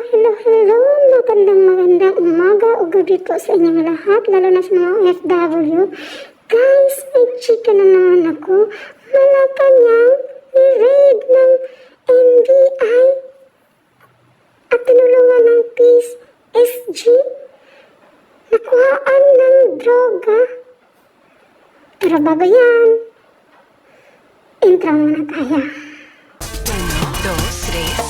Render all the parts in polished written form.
Hello. Magandang umaga o gabi po sa inyong lahat, lalo na sa mga OFW. Guys, may chika na naman ako. Malacanang ni-raid ng NBI at tinulungan ng Peace SG. Nakuhaan ng droga. Pero bago yan, intro muna tayo. 1, 2, 3.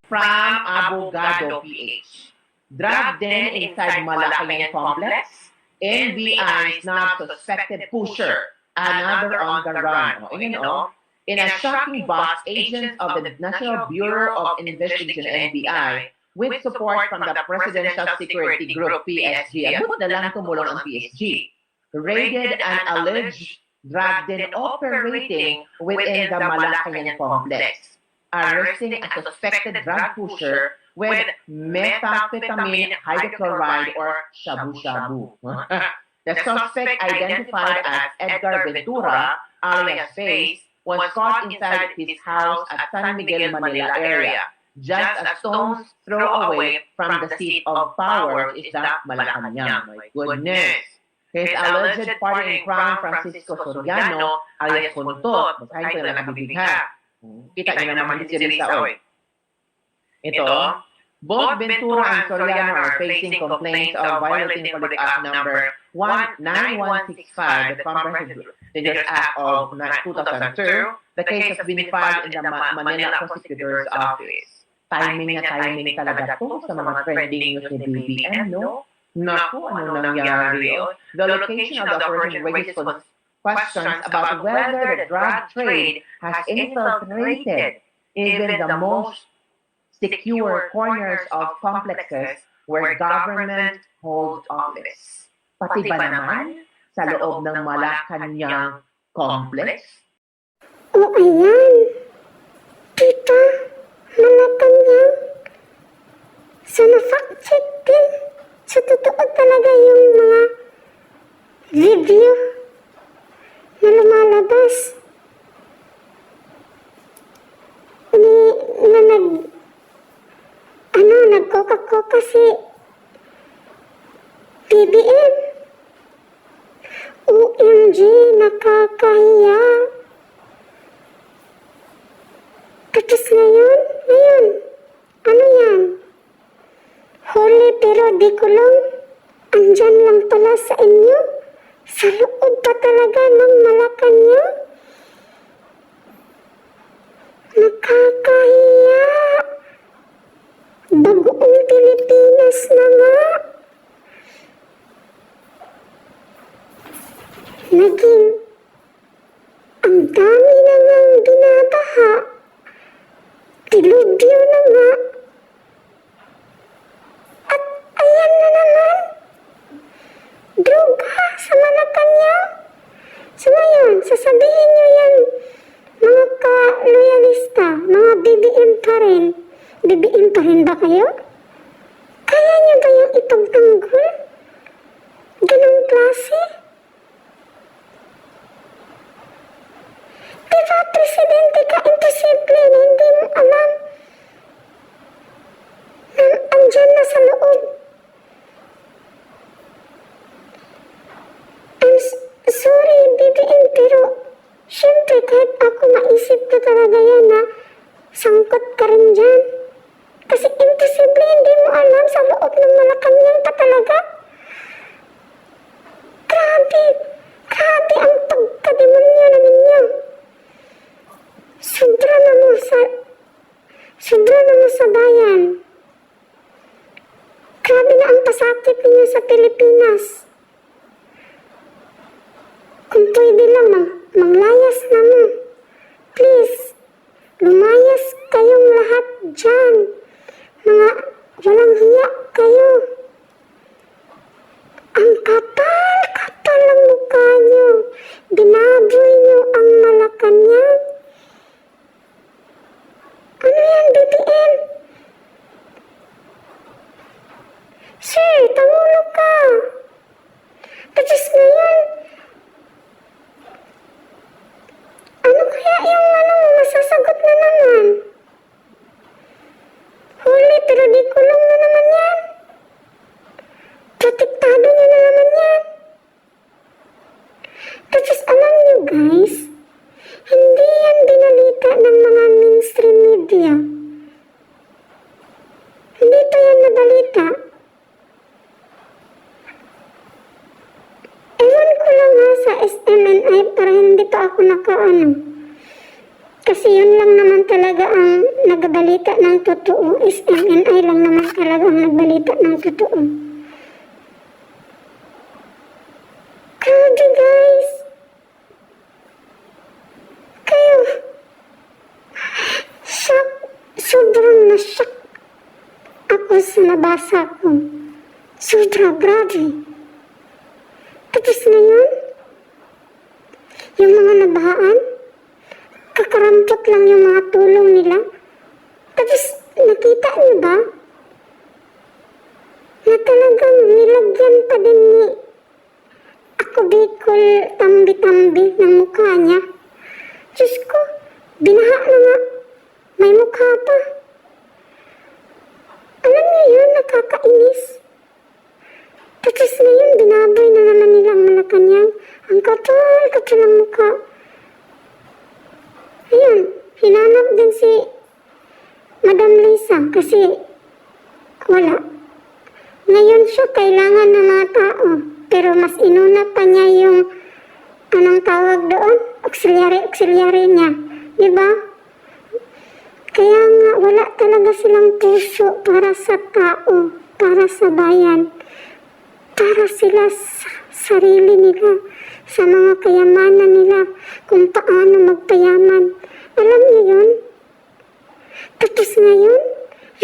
From Abogado PH. Dragged in inside Malacanang complex, NBI snapped suspected pusher, another on the run. In a shocking box, agents of the National Bureau of Investigation NBI, with support from the Presidential Security Group PSG, abot na lang tumulong ang PSG, raided an alleged drug-den operating within the Malacanang complex, arresting a suspected drug pusher with methamphetamine hydrochloride or shabu-shabu. The suspect, identified as Edgar Ventura, alias Face, was caught inside his house at San Miguel, Manila area, just a stone's throw away from the seat of power, which is the Malacanang. My goodness! His alleged partner in crime, Francisco Soriano, alias Kuntot, basahin ko na nakabibigha. Kita niyo naman si Risa, oy. Ito, both Ventura and Soriano are facing complaints of violating Public Act number 9165, the Comprehensive Dangerous Act of 2002. The case has been filed in the Manila Prosecutor's Office. Timing talaga to sa mga trending news ni BBM, no? Naku, ano nangyari? The location of the operation raises questions about whether the drug trade has infiltrated even the most secure corners of complexes where government holds office. Pati ba naman sa loob ng Malacanang complex? O ayan, kita, Malacanang. So na-fact check din. So totoo talaga yung mga review na lumalabas na nagkoka-koka si BBM. OMG, nakakahiya. Tapos ngayon, ano yan? Huli pero di kulong. Andyan lang pala sa inyo. Sa loob pa talaga ng Malacanang? Nakakahiya. Bagoong Pilipinas na nga. Naging ang dami na ngang binabaha. Dilubyo na nga. At ayan na naman. Droga sa Malacanang. So ngayon, sasabihin nyo yan, mga ka-loyalista, mga BBM pa rin. BBM pa rin ba kayo? Kaya nyo ba yung ipagtanggol? Ganong klase? Diba, presidente ka, imposible na hindi mo alam na andyan na sa loob. Sorry, BBM, pero syempre kahit ako maisip ko talaga yan na sangkot ka rin dyan. Kasi imposible hindi mo alam sa loob ng Malacanang pa talaga. Grabe ang pagkademonyo na ninyo. Sobra na mo sa bayan. Grabe na ang pasakit ninyo sa Pilipinas. Kung pwede lang, manglayas na mo. Please, lumayas kayong lahat dyan. Mga walang hiya kayo. Ang kapal ang mukha nyo. Binaboy nyo ang Malacanang. Ano yan, BBM? Sir, tangulo ka. Tapos ngayon, Tapos alam niyo guys, hindi yan binalita ng mga mainstream media. Hindi pa yan nabalita. Ewan ko lang nga sa SMNI para hindi pa ako nakaano. Kasi yun lang naman talaga ang nagbalita ng totoo. SMNI lang naman talaga ang nagbalita ng totoo. Grabe guys. Kayo. Shock. Sobrang na-shock ako sa nabasa ko. Sobra, grabe. Tapos ngayon, yung mga nabahaan, kakarampot lang yung mga tulong nila. Tapos, nakita niyo ba? Na talagang nilagyan pa din ni Ako Bicol tambi-tambi ng mukha niya. Diyos ko, binaha na nga. May mukha pa. Alam niyo yun, nakakainis. Tapos ngayon, binaboy na naman nilang Malacanang. Ang kapal ng mukha. Ayun, hinanap din si Madam Lisa kasi wala. Ngayon siya kailangan ng mga tao. Pero mas inuna pa niya yung anong tawag doon? Auxiliary niya. Diba? Kaya nga, wala talaga silang puso para sa tao, para sa bayan. Para sila sa sarili nila, sa mga kayamanan nila, kung paano magpayaman. Alam niyo yun? Tapos ngayon,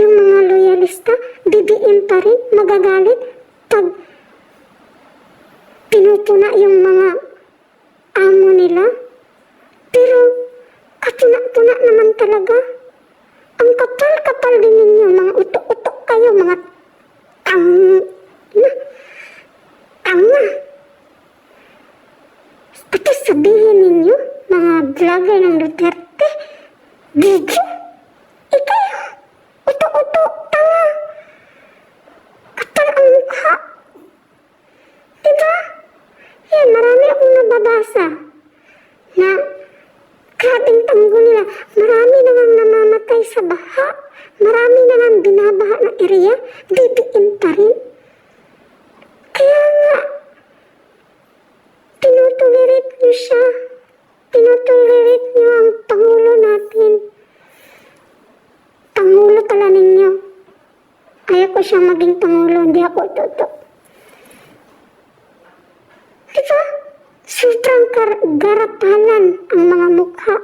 yung mga loyalista, bibiin pa rin, magagalit, pag pinupuna yung mga amo nila. Pero, kapuna-puna naman talaga. Ang kapal-kapal din ninyo, mga utok-utok kayo, mga tanga. Tapos sabihin ninyo, mga vlogger ng Duterte, bigo, ikaw, utok-utok, tanga, kapal ang mukha. Diba? Yan, marami akong nababasa na grabing tanggol nila. Marami na nga namamatay sa baha. Marami na nga binabaha ng area. Bibiin pa rin. Kaya nga, tinutulirit niyo siya. Tinutulirit niyo ang Pangulo natin. Pangulo pala ninyo. Ayaw ko siyang maging Pangulo. Hindi ako totoo. Diba? Sobrang garapalan ang mga mukha.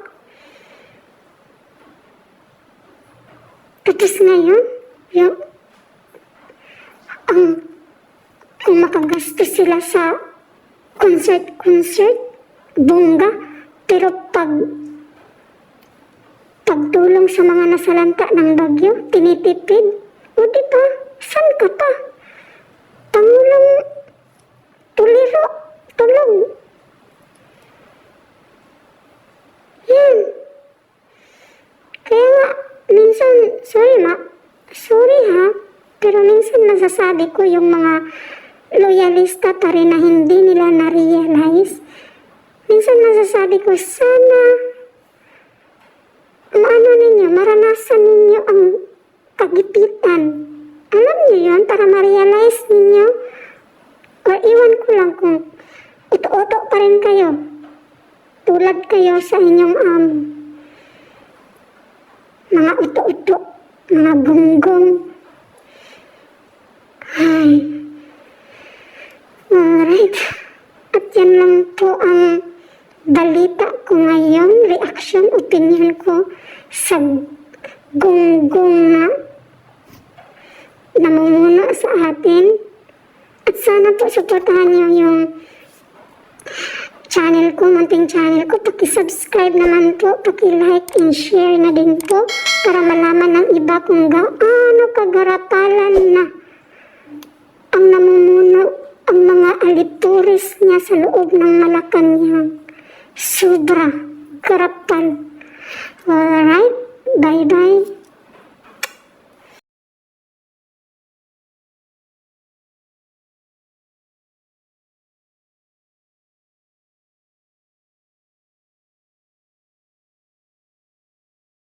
Tapos ngayon, kung makagastos sila sa concert, bongga, pero pagtulong sa mga nasalanta ng bagyo, tinitipid. O diba? San ka pa? Pangulong tuliro, tulong. Yan. Kaya nga, minsan, sorry ha, pero minsan nasasabi ko yung mga loyalista pa rin na hindi nila na-realize. Minsan nasasabi ko, sana maranasan ninyo ang kagipitan. Alam niyo yun, para ma-realize ninyo, o iwan ko lang kung uto-uto pa rin kayo. Tulad kayo sa inyong mga uto-uto, mga gonggong. Ay. Alright. At yan lang po ang balita ko ngayon, reaction, opinion ko sa gonggong na namumuno sa atin. At sana po suportahan niyo yung channel ko, munting channel ko. Paki-subscribe naman po, paki-like and share na din po para malaman ng iba kung gaano kagarapalan na ang namumuno, ang mga alituris niya sa loob ng Malacanang. Sobra garapal. Alright, bye-bye.